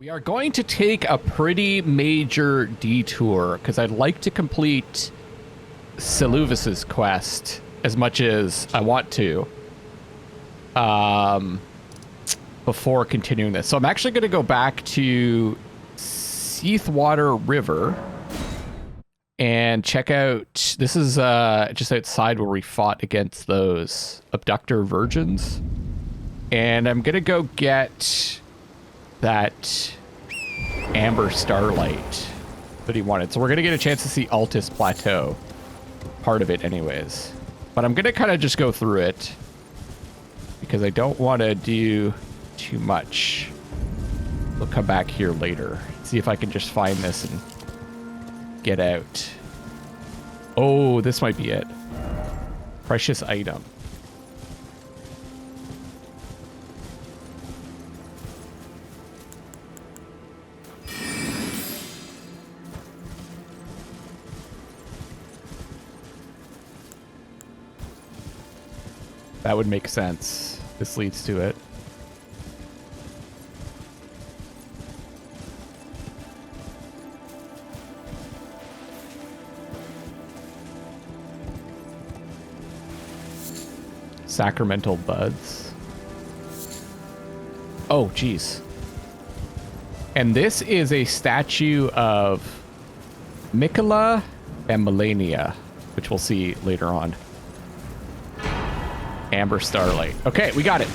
We are going to take a pretty major detour because I'd like to complete Seluvis's quest as much as I want to before continuing this. So I'm actually going to go back to Seathwater River and check out, this is just outside where we fought against those abductor virgins. And I'm going to go get that amber starlight that he wanted. So we're going to get a chance to see Altus Plateau. Part of it anyways. But I'm going to kind of just go through it because I don't want to do too much. We'll come back here later. See if I can just find this and get out. Oh, this might be it. Precious item. That would make sense. This leads to it. Sacramental buds. Oh, geez. And this is a statue of Mikola and Melania, which we'll see later on. Amber starlight. Okay, we got it.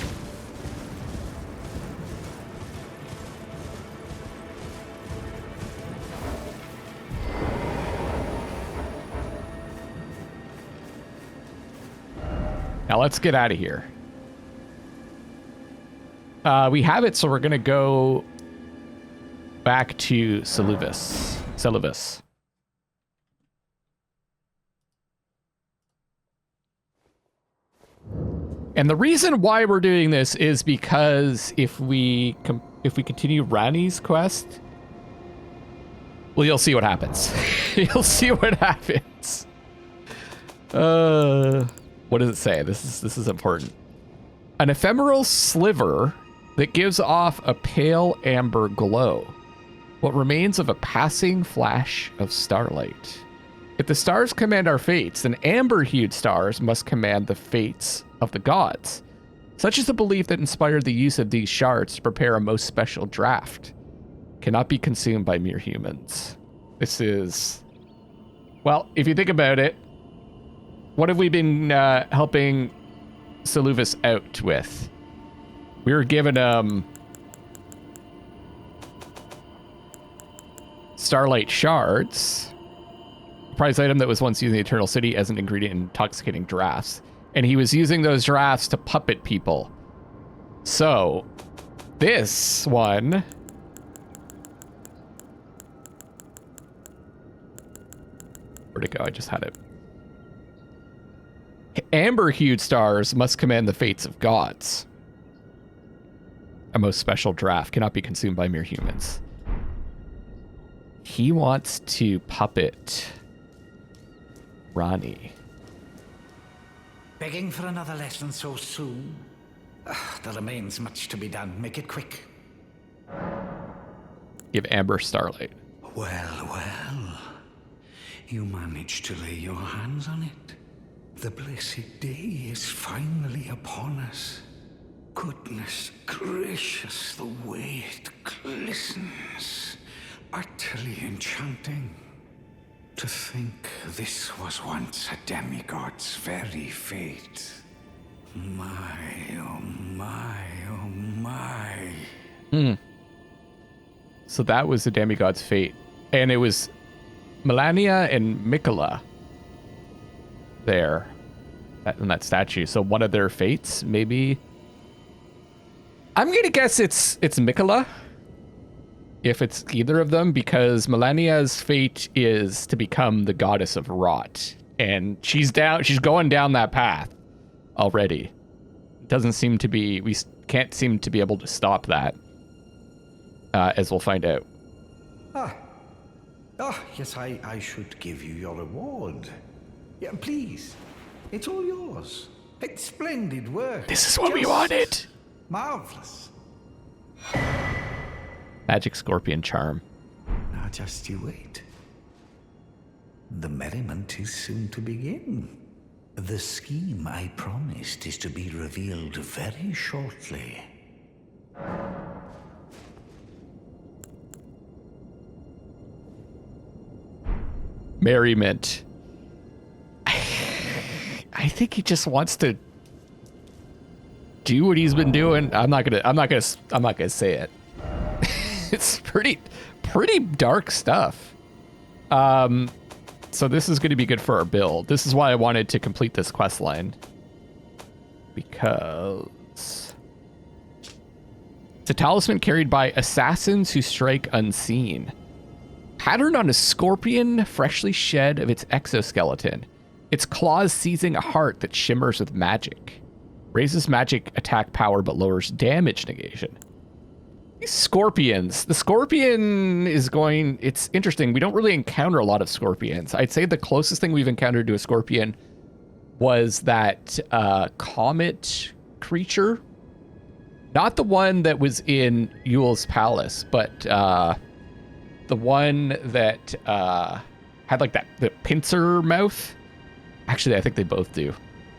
Now let's get out of here. We have it, so we're gonna go back to Seluvis. And the reason why we're doing this is because if we continue Ranni's quest, well, you'll see what happens. You'll see what happens. What does it say? This is important. An ephemeral sliver that gives off a pale amber glow. What remains of a passing flash of starlight. If the stars command our fates, then amber-hued stars must command the fates of the gods. Such is the belief that inspired the use of these shards to prepare a most special draught. Cannot be consumed by mere humans. This is... Well, if you think about it, what have we been helping Seluvis out with? We were given starlight shards. Prize item that was once used in the Eternal City as an ingredient in intoxicating draughts. And he was using those draughts to puppet people. So, this one... Where'd it go? I just had it. Amber-hued stars must command the fates of gods. A most special draught cannot be consumed by mere humans. He wants to puppet Ranni. Begging for another lesson so soon? There remains much to be done. Make it quick. Give Amber starlight. Well. You managed to lay your hands on it. The blessed day is finally upon us. Goodness gracious, the way it glistens. Utterly enchanting. To think this was once a demigod's very fate. My, oh my, oh my. So that was the demigod's fate. And it was Melania and Mikola there in that statue. So one of their fates, maybe. I'm going to guess it's Mikola. If it's either of them, because Melania's fate is to become the goddess of rot, and she's going down that path already. Doesn't seem to be, we can't seem to be able to stop that, as we'll find out. Yes, I should give you your reward. Yeah, please. It's all yours. It's splendid work. This is what we wanted. Marvelous. Magic Scorpion Charm. Now just you wait. The merriment is soon to begin. The scheme I promised is to be revealed very shortly. Merriment. I think he just wants to do what he's been doing. I'm not gonna say it. It's pretty dark stuff. So this is going to be good for our build. This is why I wanted to complete this quest line, because it's a talisman carried by assassins who strike unseen. Patterned on a scorpion freshly shed of its exoskeleton, its claws seizing a heart that shimmers with magic. Raises magic attack power but lowers damage negation. These scorpions. The scorpion is going... It's interesting. We don't really encounter a lot of scorpions. I'd say the closest thing we've encountered to a scorpion was that comet creature. Not the one that was in Yule's palace, but the one that had like the pincer mouth. Actually, I think they both do.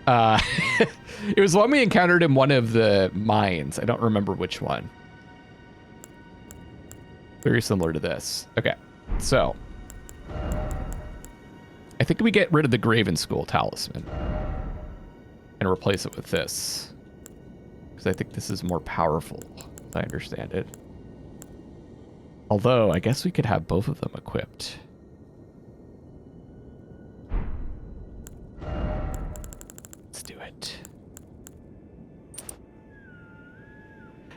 It was one we encountered in one of the mines. I don't remember which one. Very similar to this. Okay, so I think we get rid of the Graven School talisman and replace it with this, because I think this is more powerful, as I understand it. Although, I guess we could have both of them equipped. Let's do it.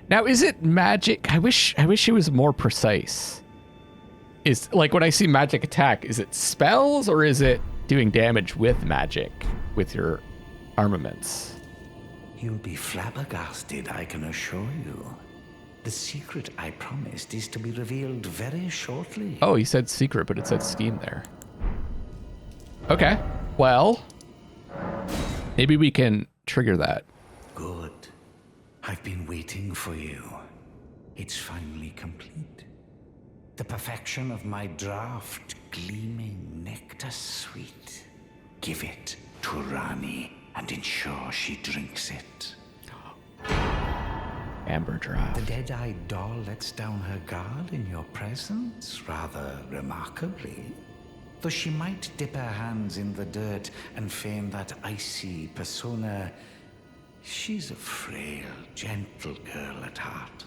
Now, is it magic? I wish it was more precise. Is, like, when I see magic attack, is it spells or is it doing damage with magic with your armaments? You'll be flabbergasted, I can assure you. The secret I promised is to be revealed very shortly. Oh, you said secret, but it said scheme there. Okay, well, maybe we can trigger that. Good. I've been waiting for you. It's finally complete. The perfection of my draught, gleaming nectar sweet. Give it to Ranni and ensure she drinks it. Amber draught. The dead-eyed doll lets down her guard in your presence, rather remarkably. Though she might dip her hands in the dirt and feign that icy persona, she's a frail, gentle girl at heart.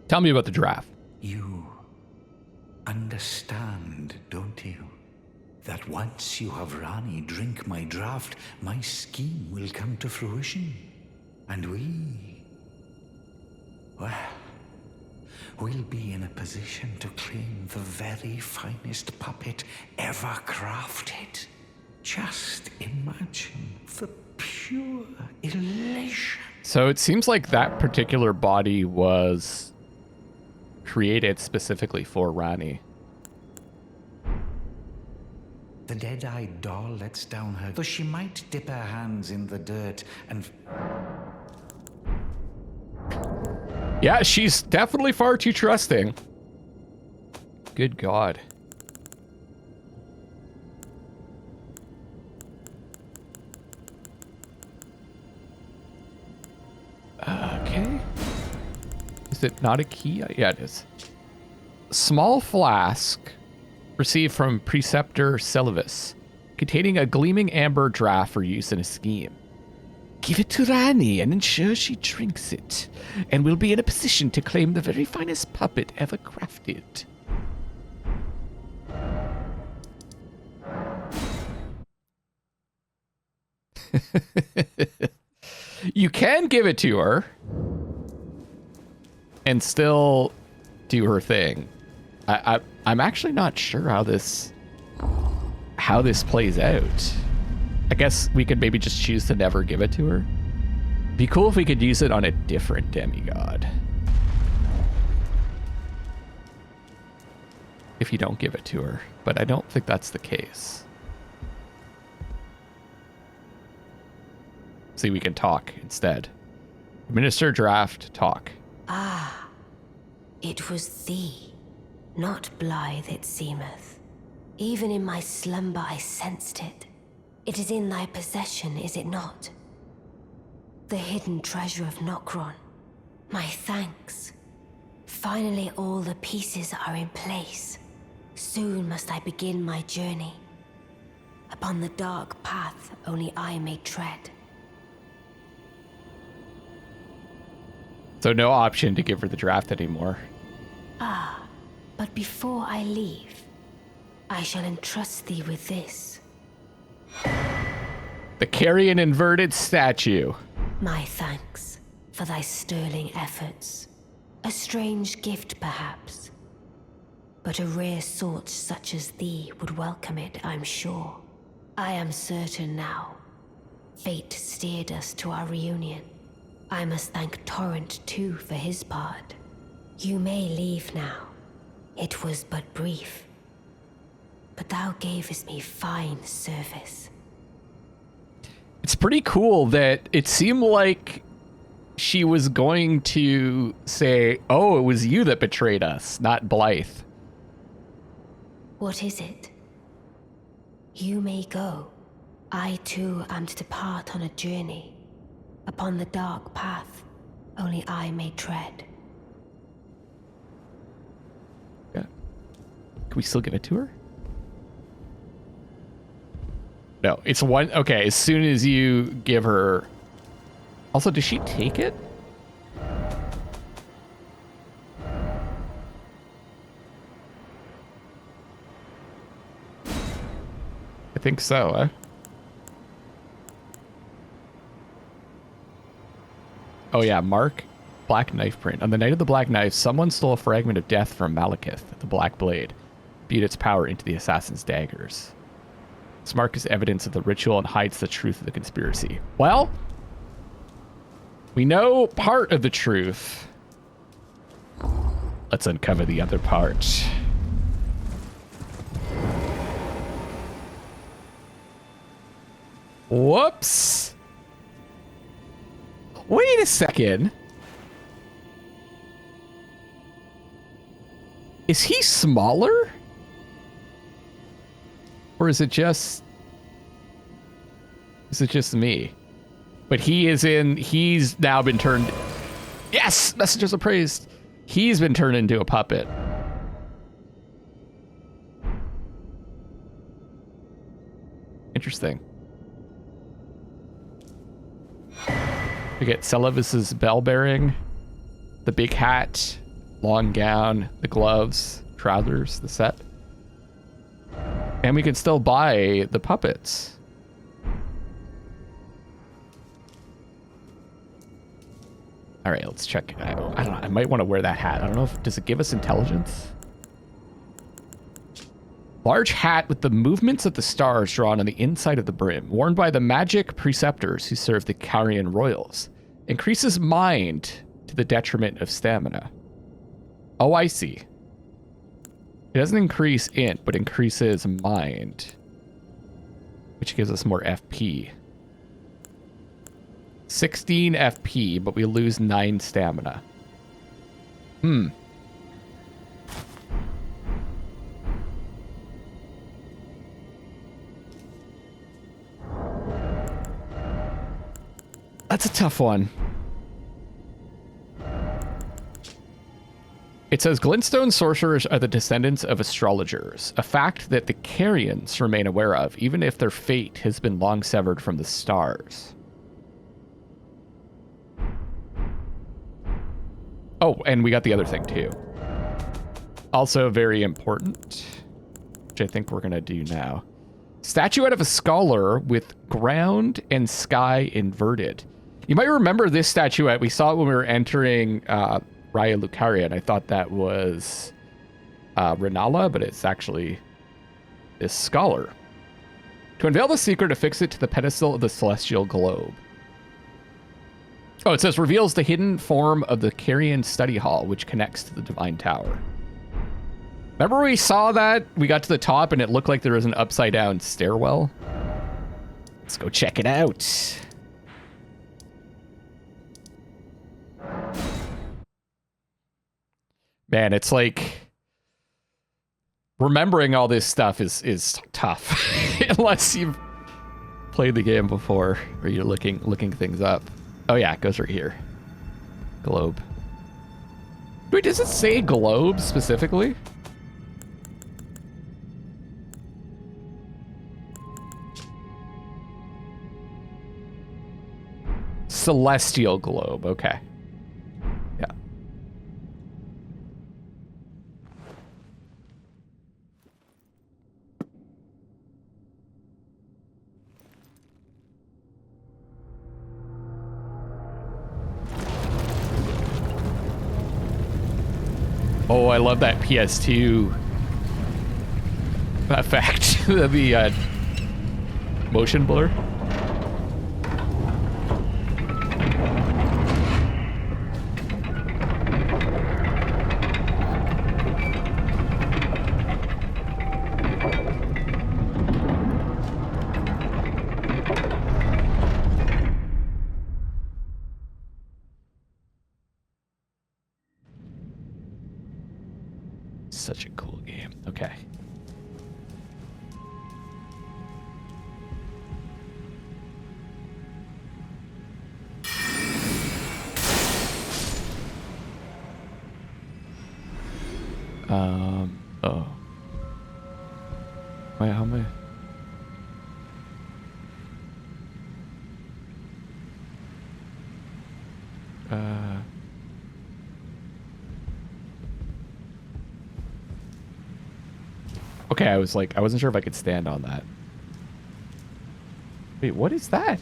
Tell me about the draft. You understand, don't you? That once you have Ranni drink my draught, my scheme will come to fruition. And we'll be in a position to claim the very finest puppet ever crafted. Just imagine the pure elation. So it seems like that particular body was created specifically for Ranni. The dead-eyed doll lets down her... Though she might dip her hands in the dirt and... Yeah, she's definitely far too trusting. Good God. Okay. Is it not a key? Yeah, it is. Small flask received from Preceptor Seluvis, containing a gleaming amber draught for use in a scheme. Give it to Ranni and ensure she drinks it, and we'll be in a position to claim the very finest puppet ever crafted. You can give it to her and still do her thing. I'm actually not sure how this plays out. I guess we could maybe just choose to never give it to her. Be cool if we could use it on a different demigod. If you don't give it to her, but I don't think that's the case. See, we can talk instead. Administer, draft, talk. Ah, it was thee, not blithe it seemeth. Even in my slumber I sensed it. It is in thy possession, is it not? The hidden treasure of Nokron. My thanks. Finally all the pieces are in place. Soon must I begin my journey. Upon the dark path only I may tread. So no option to give her the draft anymore. Ah, but before I leave, I shall entrust thee with this. The Carian inverted statue. My thanks for thy sterling efforts. A strange gift, perhaps. But a rare sort such as thee would welcome it, I'm sure. I am certain now. Fate steered us to our reunion. I must thank Torrent, too, for his part. You may leave now. It was but brief. But thou gavest me fine service. It's pretty cool that it seemed like she was going to say, oh, it was you that betrayed us, not Blythe. What is it? You may go. I too am to depart on a journey. Upon the dark path, only I may tread. Yeah. Can we still give it to her? No, it's one. Okay, as soon as you give her. Also, does she take it? I think so, eh? Oh yeah, mark. Black knife print. On the night of the black knife, someone stole a fragment of death from Malekith, the black blade. Imbued its power into the assassin's daggers. This mark is evidence of the ritual and hides the truth of the conspiracy. Well, we know part of the truth. Let's uncover the other part. Whoops. Wait a second. Is he smaller? Or is it just me? But he's now been turned. Yes, messengers of praise. He's been turned into a puppet. Interesting. We get Seluvis's bell bearing, the big hat, long gown, the gloves, trousers, the set. And we can still buy the puppets. All right, let's check. I don't know. I might want to wear that hat. I don't know if does it give us intelligence? Large hat with the movements of the stars drawn on the inside of the brim, worn by the magic preceptors who serve the Carian royals. Increases mind to the detriment of stamina. Oh, I see. It doesn't increase int, but increases mind, which gives us more FP. 16 FP, but we lose 9 stamina. That's a tough one. It says glintstone sorcerers are the descendants of astrologers, a fact that the Carians remain aware of, even if their fate has been long severed from the stars. Oh, and we got the other thing too. Also very important, which I think we're going to do now. Statuette of a scholar with ground and sky inverted. You might remember this statuette. We saw it when we were entering Raya Lucaria, and I thought that was Renala, but it's actually this scholar. To unveil the secret, affix it to the pedestal of the celestial globe. Oh, it says reveals the hidden form of the Carian Study Hall, which connects to the Divine Tower. Remember we saw that? We got to the top and it looked like there was an upside down stairwell. Let's go check it out. Man, it's like remembering all this stuff is tough unless you've played the game before or you're looking things up. Oh yeah, it goes right here. Globe. Wait, does it say globe specifically? Celestial globe, okay. Yeah. Oh, I love that PS2 effect, the motion blur. Such a cool game. Okay. Oh. Wait, how am I? Okay, I wasn't sure if I could stand on that. Wait, what is that?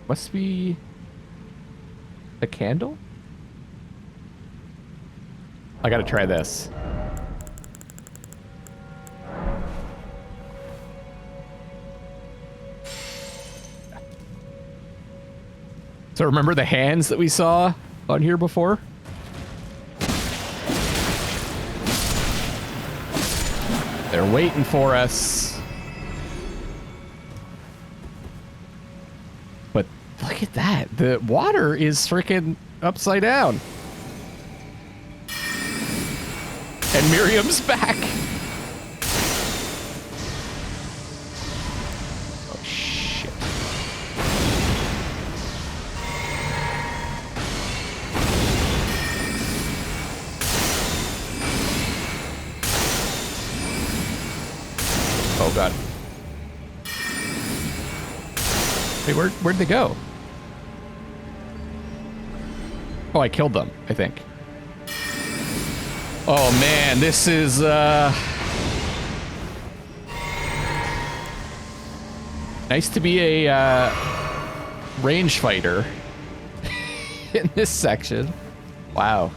Must be a candle? I gotta try this. So remember the hands that we saw on here before? They're waiting for us. But look at that. The water is freaking upside down. And Miriam's back. Oh, shit. Oh, God. Wait, where'd they go? Oh, I killed them, I think. Oh, man, this is, nice to be a, range fighter in this section. Wow.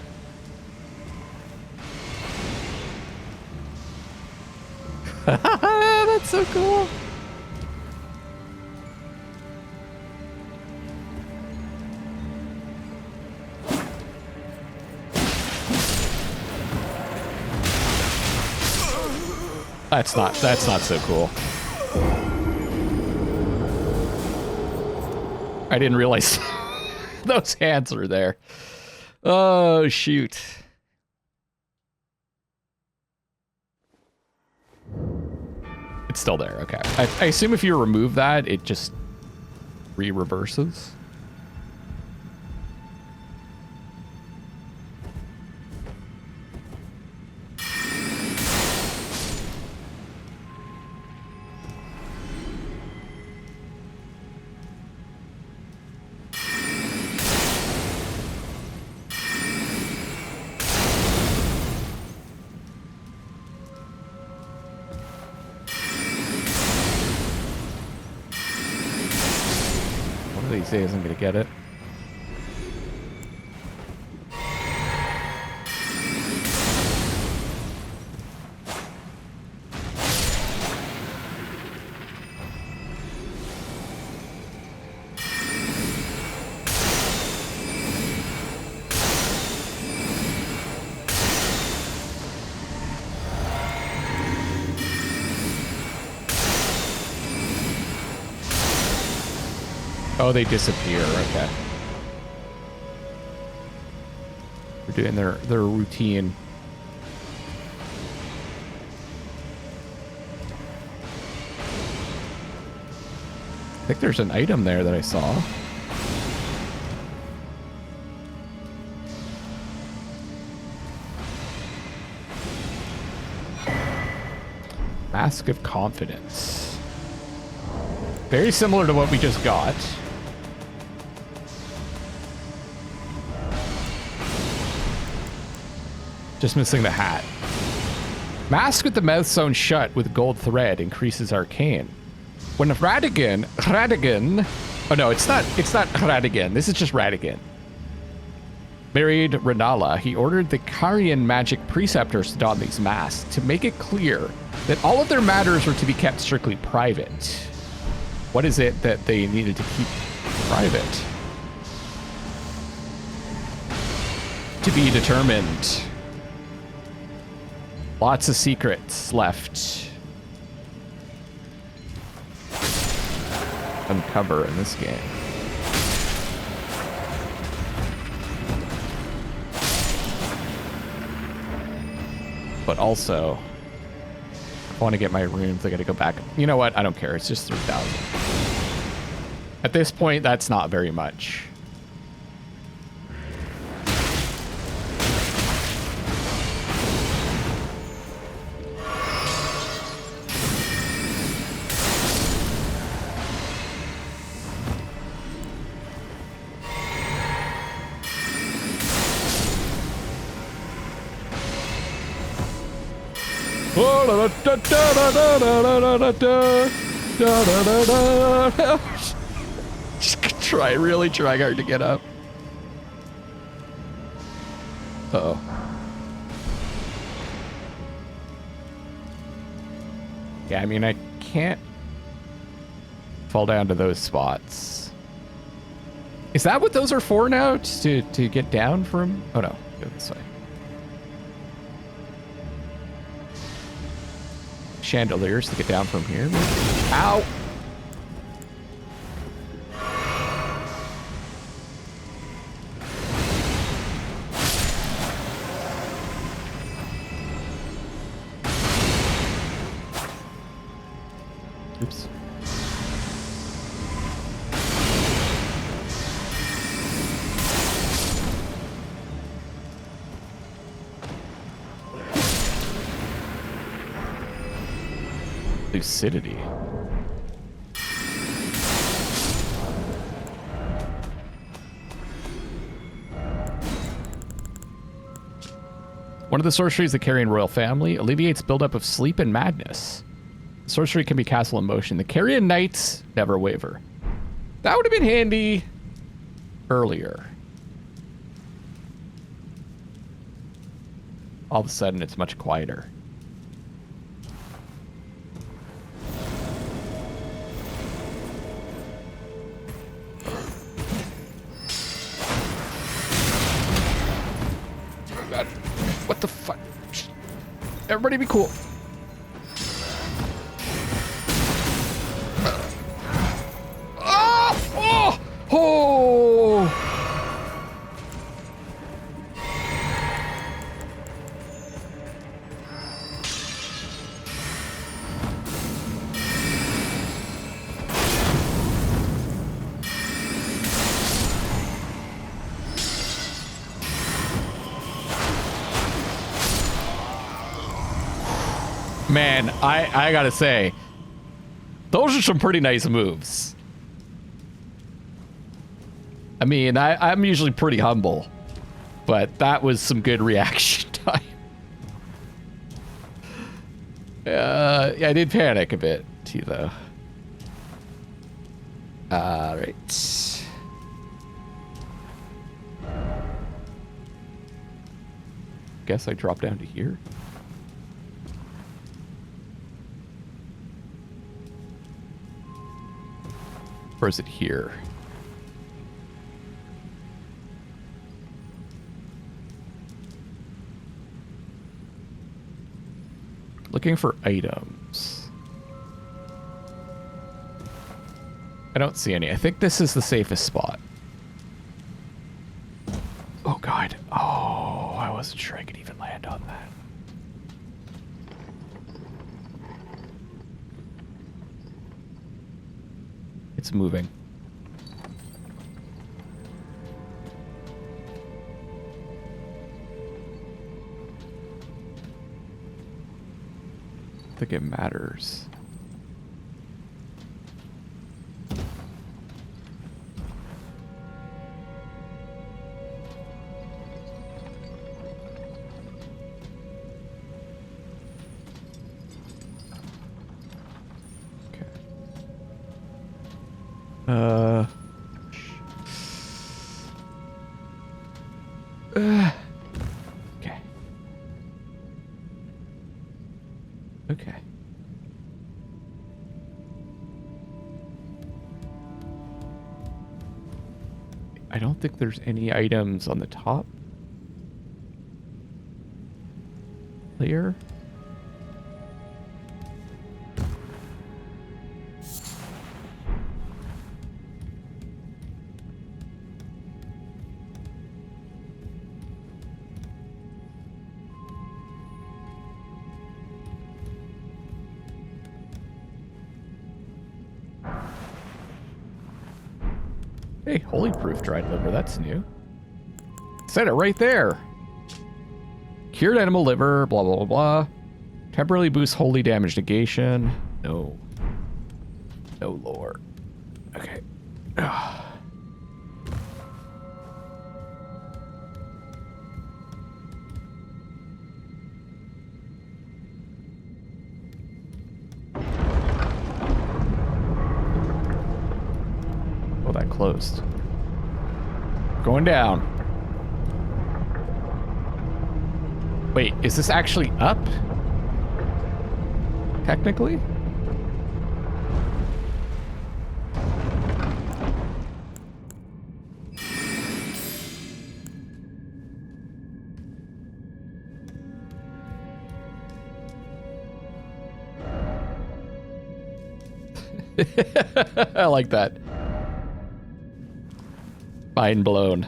That's so cool. That's not so cool. I didn't realize those hands were there. Oh, shoot. It's still there, okay. I assume if you remove that, it just re-reverses. These days I'm gonna get it. Oh, they disappear. Okay. They're doing their routine. I think there's an item there that I saw. Mask of Confidence. Very similar to what we just got. Just missing the hat. Mask with the mouth sewn shut with gold thread increases arcane. When Radigan, oh no, it's not Radigan. This is just Radigan. Married Renala, he ordered the Carian magic preceptors to don these masks to make it clear that all of their matters were to be kept strictly private. What is it that they needed to keep private? To be determined. Lots of secrets left. Uncover in this game. But also, I want to get my runes. I got to go back. You know what? I don't care. It's just 3,000. At this point, that's not very much. Just really trying hard to get up. Uh-oh. Yeah, I mean, I can't fall down to those spots. Is that what those are for now? Just to get down from? Oh no, go this way. Chandeliers to get down from here. Ow! Oops. Lucidity. One of the sorceries of the Carian royal family alleviates buildup of sleep and madness. Sorcery can be cast in motion. The Carian knights never waver. That would have been handy earlier. All of a sudden, it's much quieter. What the fuck? Everybody be cool. Oh! Oh! Man, I gotta say, those are some pretty nice moves. I mean, I'm usually pretty humble, but that was some good reaction time. Yeah, I did panic a bit, too, though. Alright. Guess I drop down to here. Or is it here? Looking for items. I don't see any. I think this is the safest spot. Oh, God. Oh, I wasn't sure I could even land on that. It's moving. I think it matters. Okay. Okay. I don't think there's any items on the top layer. Hey, holy proof dried liver, that's new. Said it right there. Cured animal liver, blah, blah, blah, blah. Temporarily boosts holy damage negation. No. No lore. Okay. Oh, that closed. Going down. Wait, is this actually up? Technically? I like that. Mind blown.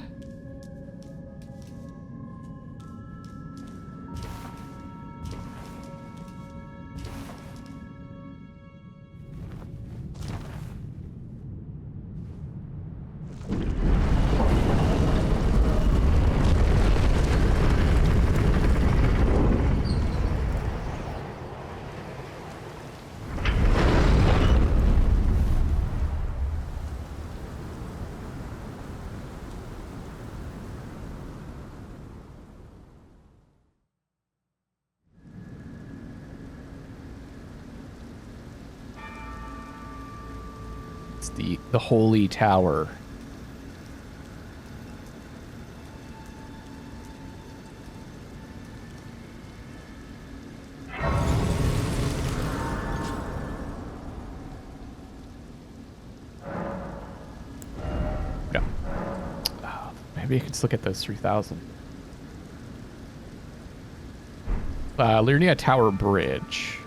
The holy tower. No. Oh, maybe I could just look at those 3,000. Liurnia Tower Bridge.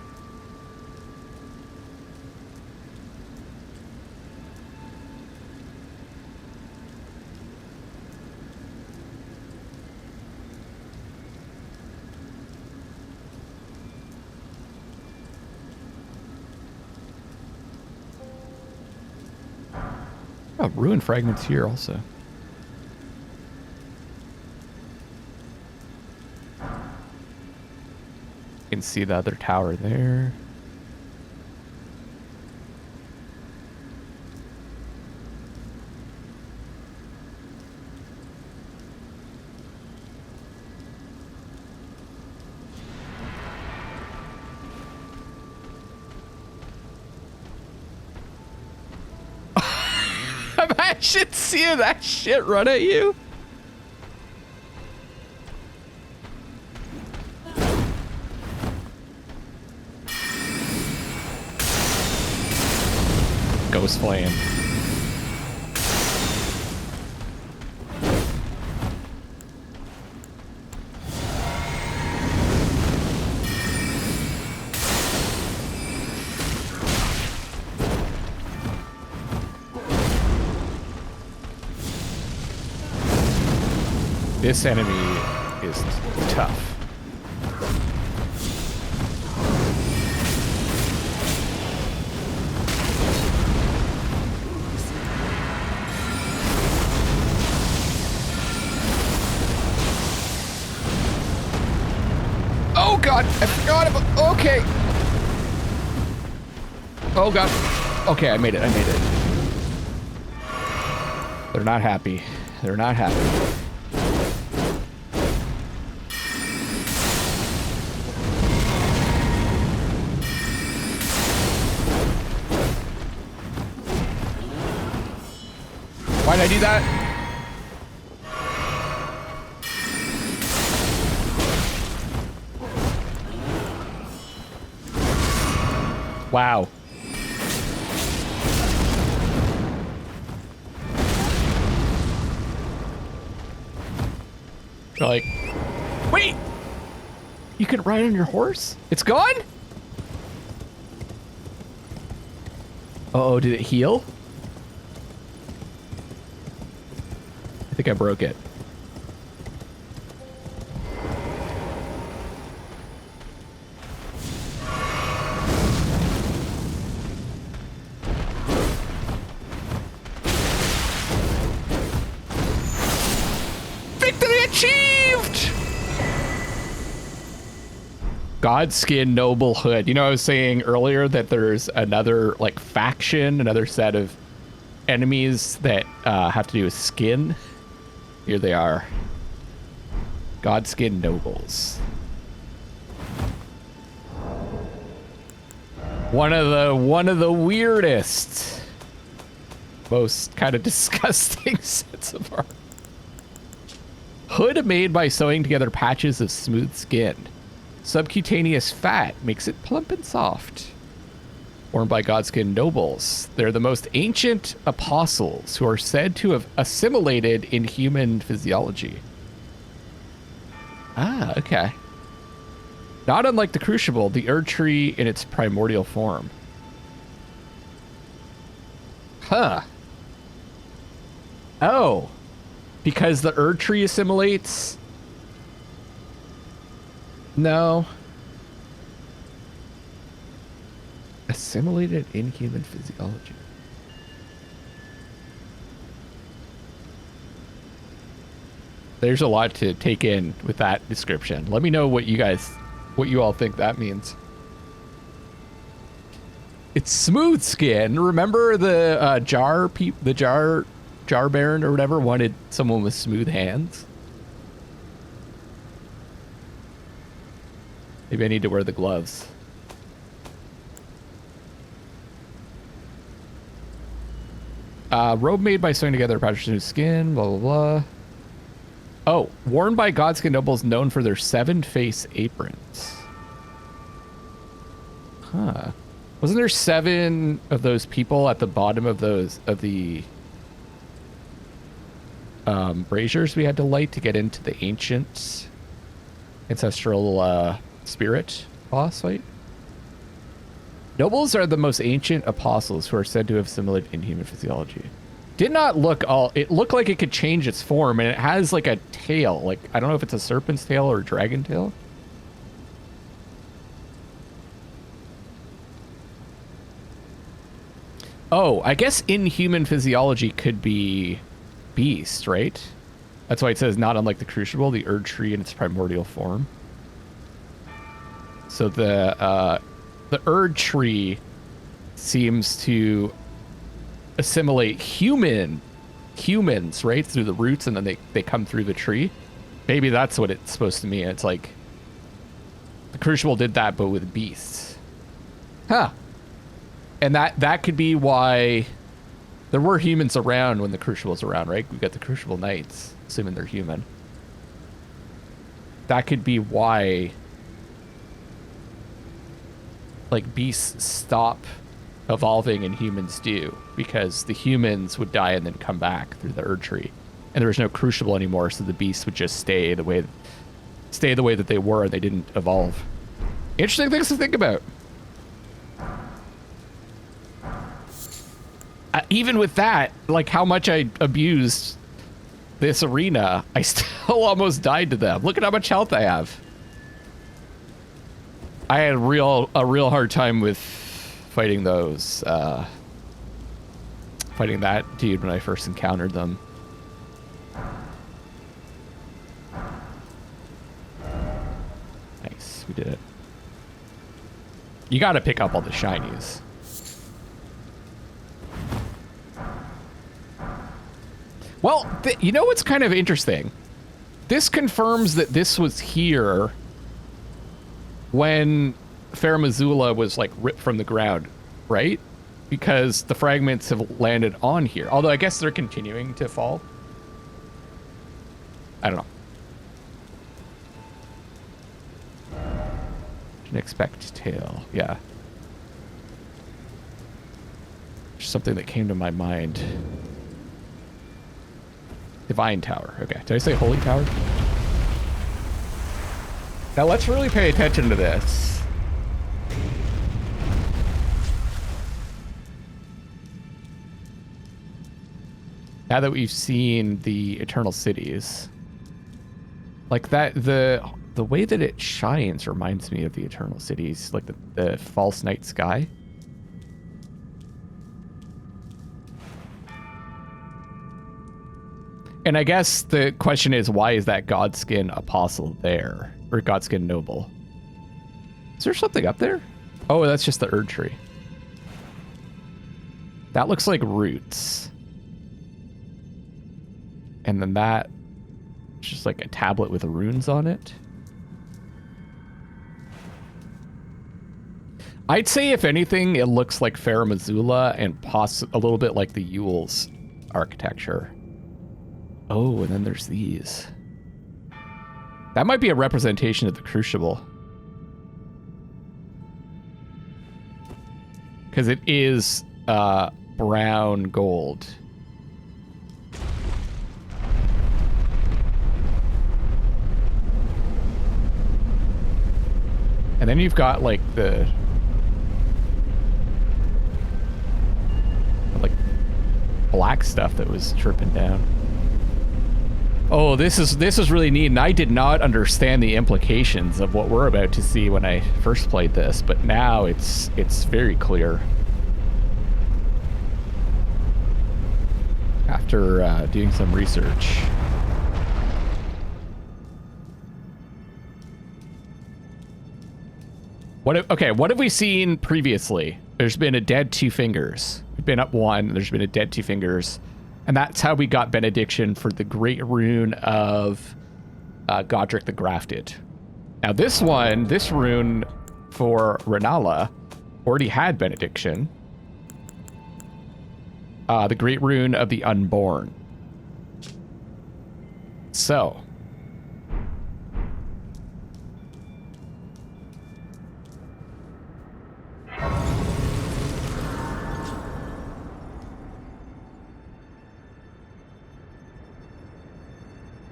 Oh, ruin fragments here also. You can see the other tower there. Imagine seeing that shit run at you. Ghost flame. This enemy is tough. Oh god, I forgot about, okay. Oh god. Okay, I made it. They're not happy. They're not happy. Why did I do that? Wow. You're like, wait! You can ride on your horse? It's gone? Uh-oh, did it heal? I think I broke it. Victory achieved! Godskin Noble hood. You know, I was saying earlier that there's another, like, faction, another set of enemies that have to do with skin. Here they are. Godskin Nobles. One of the weirdest, most kind of disgusting sets of art. Hood made by sewing together patches of smooth skin. Subcutaneous fat makes it plump and soft. Worn by Godskin Nobles. They're the most ancient apostles who are said to have assimilated in human physiology. Ah, okay. Not unlike the Crucible, the Erd Tree in its primordial form. Huh. Oh. Because the Erd Tree assimilates? No. Assimilated in human physiology. There's a lot to take in with that description. Let me know what you all think that means. It's smooth skin. Remember the jar baron or whatever wanted someone with smooth hands? Maybe I need to wear the gloves. Robe made by sewing together patches of skin, blah, blah, blah. Oh, worn by Godskin Nobles known for their 7-face aprons. Huh. Wasn't there 7 of those people at the bottom of the braziers we had to light to get into the ancient ancestral spirit boss fight? Nobles are the most ancient apostles who are said to have assimilated in human physiology. Did not look all... It looked like it could change its form, and it has like a tail. Like, I don't know if it's a serpent's tail or a dragon tail. Oh, I guess in human physiology could be beast, right? That's why it says not unlike the Crucible, the Erd Tree in its primordial form. So the Erd Tree seems to assimilate humans, right, through the roots, and then they come through the tree. Maybe that's what it's supposed to mean. It's like the Crucible did that, but with beasts. Huh. And that could be why there were humans around when the Crucible's around, right? We got the Crucible Knights, assuming they're human. That could be why, like, beasts stop evolving and humans do, because the humans would die and then come back through the Erd Tree, and there was no Crucible anymore, so the beasts would just stay the way that they were, and they didn't evolve. Interesting things to think about. Even with that, like how much I abused this arena, I still almost died to them. Look at how much health I have. I had a real hard time with fighting those, fighting that dude when I first encountered them. Nice, we did it. You gotta pick up all the shinies. Well, you know what's kind of interesting? This confirms that this was here when Fair Missoula was like ripped from the ground, right? Because the fragments have landed on here. Although I guess they're continuing to fall. I don't know. An expect tail, yeah. Just something that came to my mind. Divine Tower. Okay, did I say Holy Tower? Now let's really pay attention to this. Now that we've seen the Eternal Cities, like that, the way that it shines reminds me of the Eternal Cities, like the false night sky. And I guess the question is, why is that Godskin Apostle there? Or Godskin Noble? Is there something up there? Oh, that's just the Erd Tree. That looks like roots. And then that is just like a tablet with runes on it. I'd say, if anything, it looks like Fair Missoula and a little bit like the Yule's architecture. Oh, and then there's these. That might be a representation of the Crucible. Because it is brown gold. And then you've got like the like black stuff that was dripping down. Oh, this is really neat, and I did not understand the implications of what we're about to see when I first played this, but now it's very clear. After doing some research. What have we seen previously? There's been a dead Two Fingers. We've been up one, there's been a dead Two Fingers. And that's how we got benediction for the great rune of Godric the Grafted. Now this rune for Rennala, already had benediction. The great rune of the Unborn. So.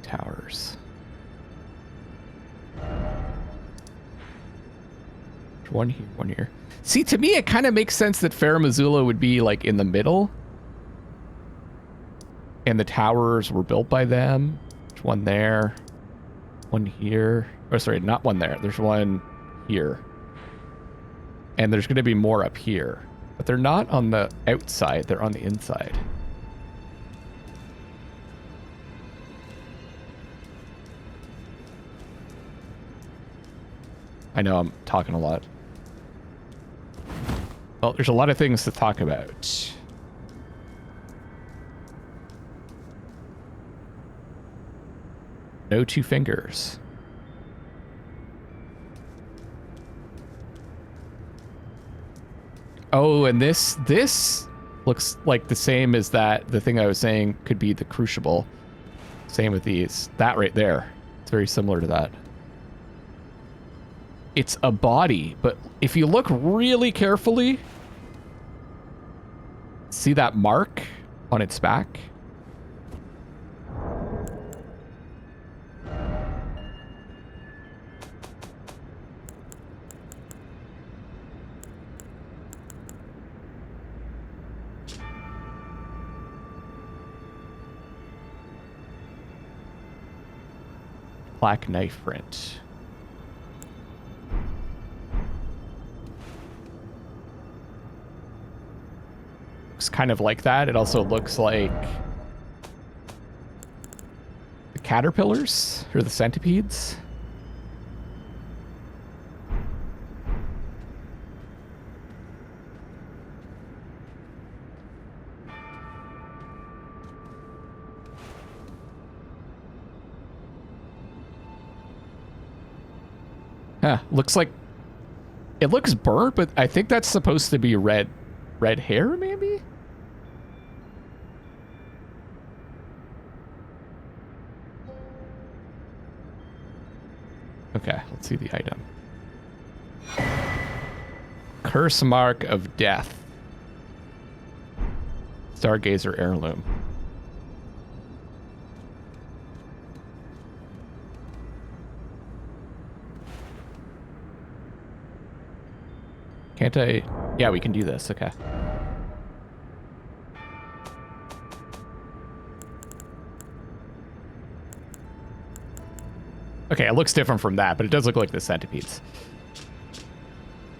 Towers. One here, one here. See, to me, it kind of makes sense that Fair Missoula would be like in the middle. And the towers were built by them. There's one there. One here. Oh, sorry, not one there. There's one here. And there's going to be more up here. But they're not on the outside. They're on the inside. I know I'm talking a lot. Well, there's a lot of things to talk about. No Two Fingers. Oh, and this looks like the same as that. The thing I was saying could be the Crucible. Same with these. That right there. It's very similar to that. It's a body, but if you look really carefully, see that mark on its back? Black knife print. Looks kind of like that. It also looks like the caterpillars or the centipedes. Huh, looks like it looks burnt, but I think that's supposed to be red hair, maybe? Okay, let's see the item. Curse Mark of Death. Stargazer Heirloom. Can't I? Yeah, we can do this. Okay. Okay, it looks different from that, but it does look like the centipedes.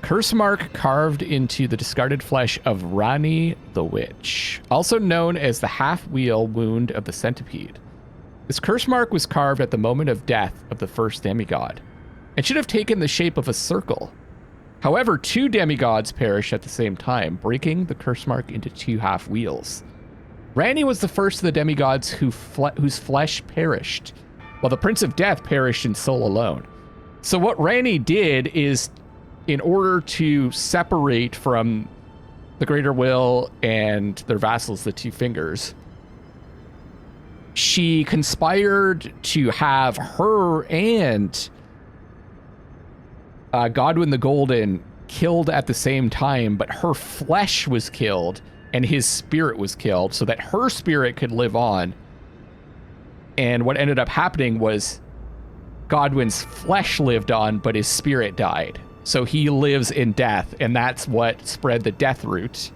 Curse mark carved into the discarded flesh of Ranni the Witch, also known as the half-wheel wound of the centipede. This curse mark was carved at the moment of death of the first demigod, and should have taken the shape of a circle. However, 2 demigods perished at the same time, breaking the curse mark into 2 half-wheels. Ranni was the first of the demigods whose flesh perished, while the Prince of Death perished in soul alone. So what Ranni did is, in order to separate from the Greater Will and their vassals, the 2 Fingers, she conspired to have her and Godwin the Golden killed at the same time, but her flesh was killed and his spirit was killed so that her spirit could live on. And what ended up happening was Godwin's flesh lived on, but his spirit died. So he lives in death, and that's what spread the death root.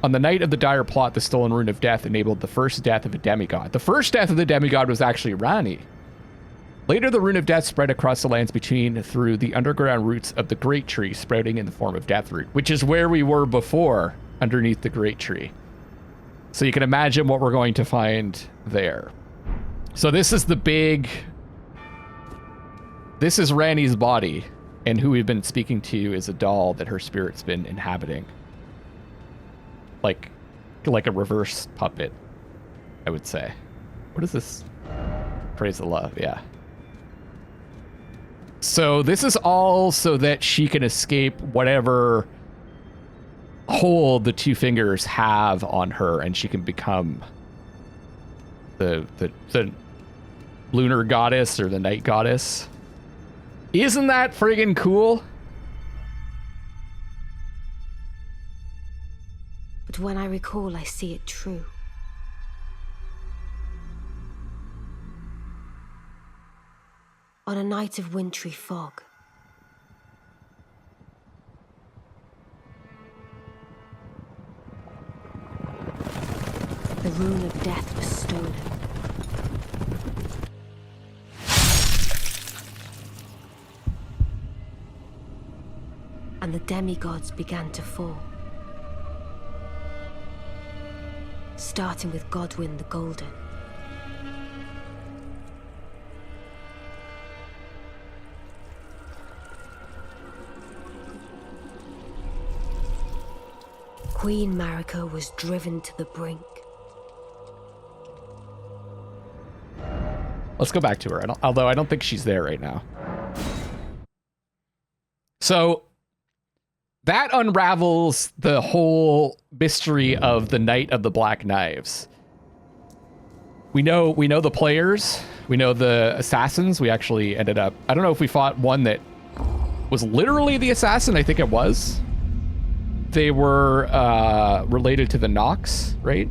On the night of the dire plot, the stolen rune of death enabled the first death of a demigod. The first death of the demigod was actually Ranni. Later, the rune of death spread across the lands between through the underground roots of the Great Tree, sprouting in the form of death root, which is where we were before, underneath the Great Tree. So you can imagine what we're going to find there. So this is the big... This is Ranni's body, and who we've been speaking to is a doll that her spirit's been inhabiting. Like a reverse puppet, I would say. What is this? Praise the love, yeah. So this is all so that she can escape whatever hold the 2 Fingers have on her, and she can become the lunar goddess or the night goddess. Isn't that friggin' cool? But when I recall, I see it true. On a night of wintry fog, the rune of death was stolen. And the demigods began to fall. Starting with Godwin the Golden. Queen Marika was driven to the brink. Let's go back to her, although I don't think she's there right now. So that unravels the whole mystery of the Knight of the Black Knives. We know the players. We know the assassins. We actually ended up... I don't know if we fought one that was literally the assassin. I think it was. They were related to the Nox, right?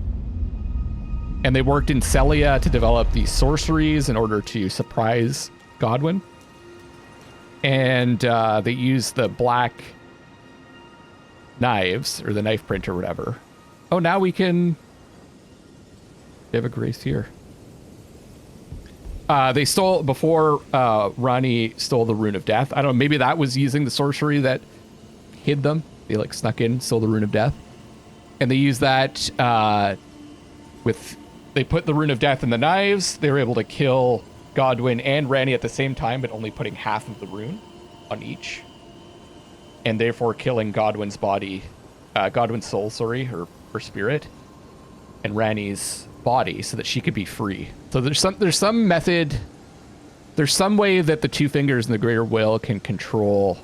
And they worked in Celia to develop these sorceries in order to surprise Godwin. And they used the black knives, or the knife print or whatever. Oh, now we can... We have a grace here. They stole before Ranni stole the Rune of Death. I don't know, maybe that was using the sorcery that hid them. They like snuck in, stole the Rune of Death. And they used that they put the Rune of Death in the knives. They were able to kill Godwyn and Ranni at the same time, but only putting half of the rune on each. And therefore killing Godwyn's body, Godwyn's soul, sorry, her spirit, and Ranni's body so that she could be free. So there's some method, there's some way that the two fingers and the greater will can control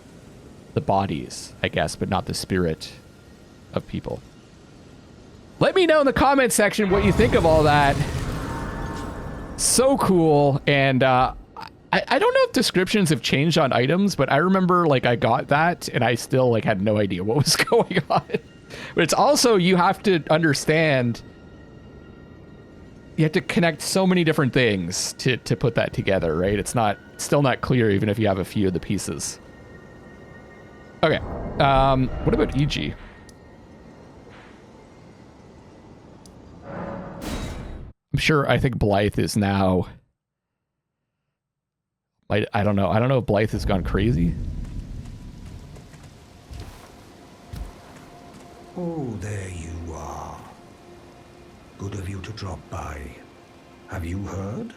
the bodies, I guess, but not the spirit of people. Let me know in the comment section what you think of all that. So cool. And I don't know if descriptions have changed on items, but I remember like I got that and I still like had no idea what was going on. But it's also, you have to understand, you have to connect so many different things to put that together, right? It's still not clear even if you have a few of the pieces. Okay. What about EG? I'm sure, I think Blythe is now... I don't know. I don't know if Blythe has gone crazy. Oh, there you are. Good of you to drop by. Have you heard?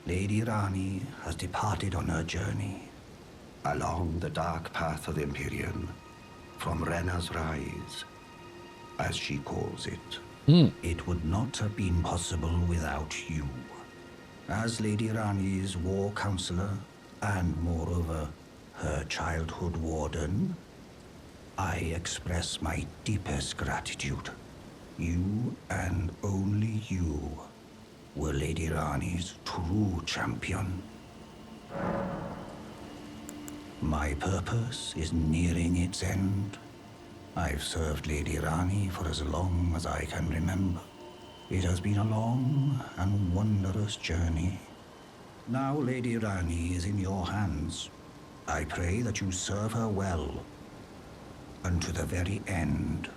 Lady Ranni has departed on her journey. Along the dark path of Empyrean, from Renna's Rise, as she calls it. It would not have been possible without you. As Lady Ranni's war counselor, and moreover, her childhood warden, I express my deepest gratitude. You and only you were Lady Ranni's true champion. My purpose is nearing its end. I've served Lady Ranni for as long as I can remember. It has been a long and wondrous journey. Now Lady Ranni is in your hands. I pray that you serve her well, unto the very end.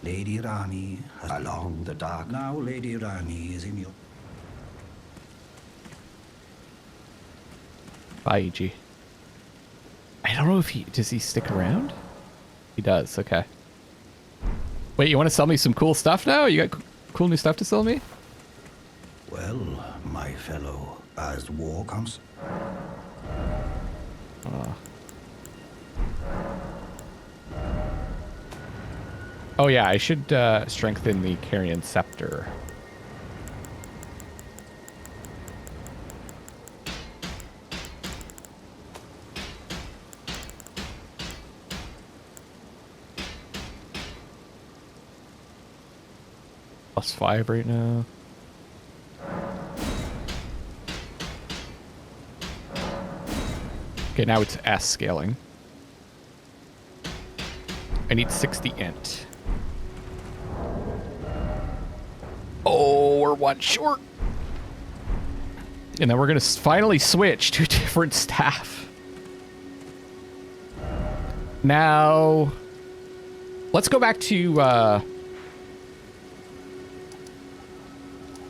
Lady Ranni has along the dark. Now Lady Ranni is in your... Bye, EG. I don't know if does he stick around? He does, okay. Wait, you want to sell me some cool stuff now? You got cool new stuff to sell me? Well, my fellow, as war comes... Oh yeah, I should strengthen the Carian Scepter. +5 right now. Okay, now it's S scaling. I need 60 int. Oh, we're one short. And then we're going to finally switch to a different staff. Now, let's go back to...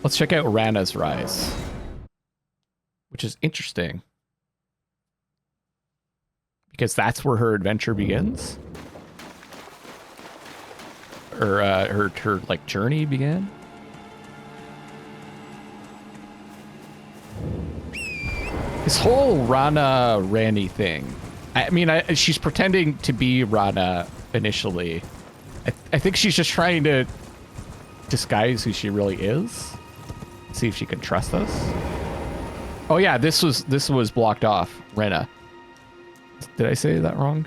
let's check out Ranna's Rise, which is interesting. Because that's where her adventure begins. Or her like journey began. This whole Ranni thing. I mean, she's pretending to be Ranna initially. I think she's just trying to disguise who she really is. See if she can trust us. Oh yeah, this was blocked off. Ranna. Did I say that wrong?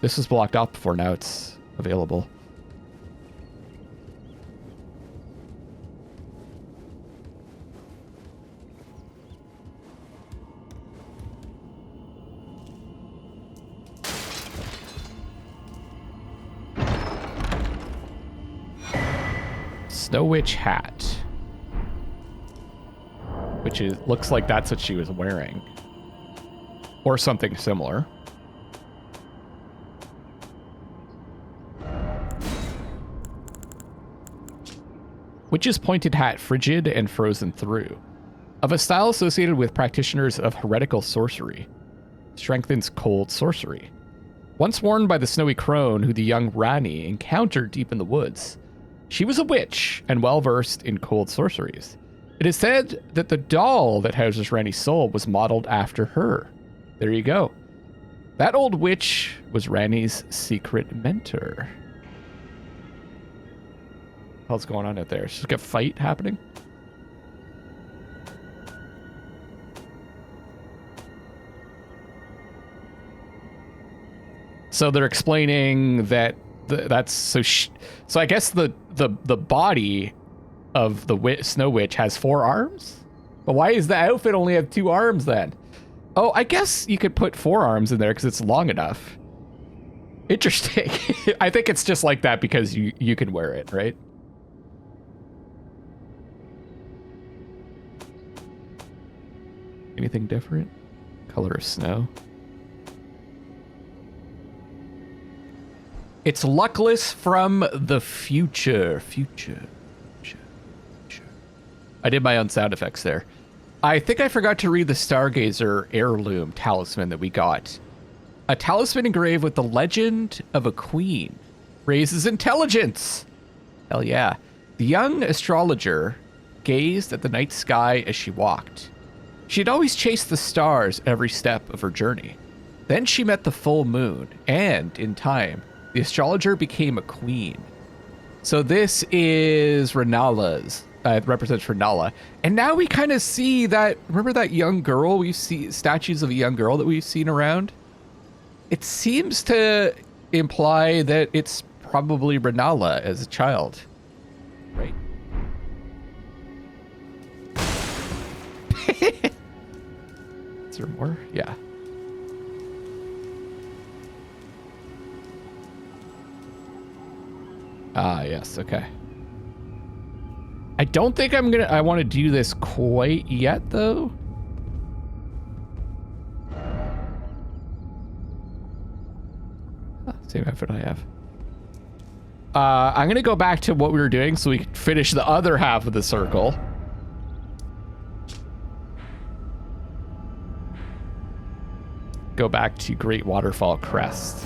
This was blocked off before. Now it's available. Snow Witch hat. Which looks like that's what she was wearing. Or something similar. witch's pointed hat frigid and frozen through. Of a style associated with practitioners of heretical sorcery. Strengthens cold sorcery. Once worn by the snowy crone who the young Ranni encountered deep in the woods. She was a witch and well-versed in cold sorceries. It is said that the doll that houses Ranni's soul was modeled after her. There you go. That old witch was Ranni's secret mentor. What's going on out there? It's just like a fight happening? So they're explaining that that's so. So I guess the body of the Snow Witch has 4 arms. But why does the outfit only have 2 arms then? Oh, I guess you could put 4 arms in there because it's long enough. Interesting. I think it's just like that because you can wear it, right? Anything different? Color of snow. It's Luckless from the future. Future. I did my own sound effects there. I think I forgot to read the Stargazer heirloom talisman that we got. A talisman engraved with the legend of a queen. Raises intelligence. Hell yeah. The young astrologer gazed at the night sky as she walked. She had always chased the stars every step of her journey. Then she met the full moon, and in time, the astrologer became a queen. So this is Renala's. It represents Renala. And now we kind of see that, remember that young girl? We see statues of a young girl that we've seen around. It seems to imply that it's probably Renala as a child. Right. Is there more? Yeah. Ah, yes, okay. I don't think I want to do this quite yet, though. Same outfit I have. I'm going to go back to what we were doing so we can finish the other half of the circle. Go back to Great Waterfall Crest.